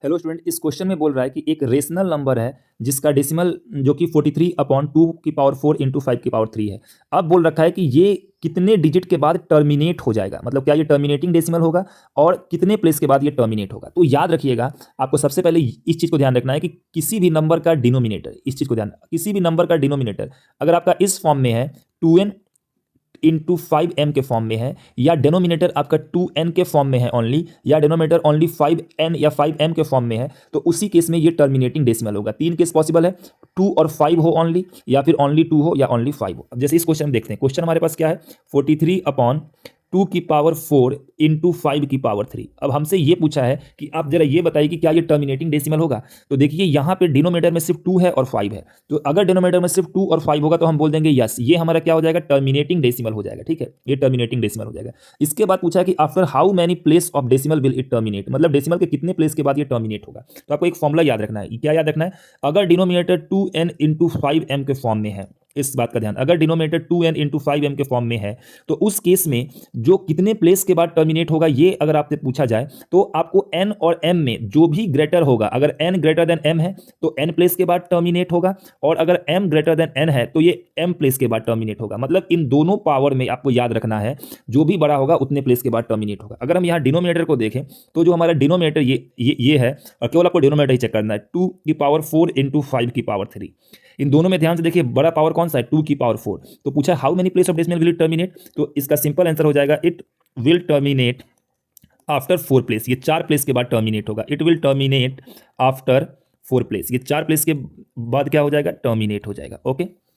Hello student, इस question में बोल रहा है कि एक रेशनल नंबर है जिसका डेसिमल जो कि 43/2 इंटू 5 है। अब बोल रखा है कि ये कितने डिजिट के बाद टर्मिनेट हो जाएगा, मतलब क्या ये टर्मिनेटिंग डेसिमल होगा और कितने प्लेस के बाद ये टर्मिनेट होगा। तो याद रखिएगा, आपको सबसे पहले इस चीज़ को ध्यान रखना है कि किसी भी नंबर का डिनोमिनेटर, इस चीज़ को ध्यान, किसी भी नंबर का डिनोमिनेटर अगर आपका इस फॉर्म में है 2n/5m के फॉर्म में है, या डेनोमिनेटर आपका 2n के फॉर्म में है ओनली, या डेनोमिनेटर ओनली 5n या 5m के फॉर्म में है, तो उसी केस में ये टर्मिनेटिंग डेसिमल होगा। तीन केस पॉसिबल है, 2 और 5 हो ओनली, या फिर ओनली 2 हो या ओनली 5 हो। अब जैसे इस क्वेश्चन में देखते हैं, क्वेश्चन हमारे पास क्या है, 43/2 इंटू 5 अब हमसे ये पूछा है कि आप जरा ये बताइए कि क्या ये टर्मिनेटिंग डेसिमल होगा। तो देखिए यहाँ पे डिनोमिनेटर में सिर्फ 2 है और 5 है, तो अगर डिनोमिनेटर में सिर्फ 2 और 5 होगा तो हम बोल देंगे यस, ये हमारा क्या हो जाएगा, टर्मिनेटिंग डेसिमल हो जाएगा। ठीक है, ये टर्मिनेटिंग डेसिमल हो जाएगा। इसके बाद पूछा है कि after how many place of decimal will it terminate, मतलब डेसिमल के कितने प्लेस के बाद ये टर्मिनेट होगा। तो आपको एक फॉर्मूला याद रखना है। क्या याद रखना है, अगर डिनोमिनेटर 2n इंटू 5m के फॉर्म में है, इस बात का ध्यान, अगर डिनोमिनेटर 2n इंटू 5m के फॉर्म में है तो उस केस में जो कितने प्लेस के बाद टर्मिनेट होगा, ये अगर आपसे पूछा जाए तो आपको n और m में जो भी ग्रेटर होगा, अगर n ग्रेटर देन m है तो n प्लेस के बाद टर्मिनेट होगा, और अगर m ग्रेटर देन n है तो ये m प्लेस के बाद टर्मिनेट होगा। मतलब इन दोनों पावर में आपको याद रखना है, जो भी बड़ा होगा उतने प्लेस के बाद टर्मिनेट होगा। अगर हम यहाँ डिनोमिनेटर को देखें तो जो हमारा डिनोमिनेटर ये है, और केवल आपको डिनोमिनेटर ही चेक करना है, 2 इंटू 5 इन दोनों में ध्यान से देखिए, बड़ा पावर कौन सा है, 2 तो पूछा how many place of decimal will it terminate, तो इसका सिंपल आंसर हो जाएगा it will terminate after 4 place. ये 4 प्लेस के बाद टर्मिनेट होगा। It will terminate after 4 place, ये 4 प्लेस के बाद क्या हो जाएगा, टर्मिनेट हो जाएगा। ओके।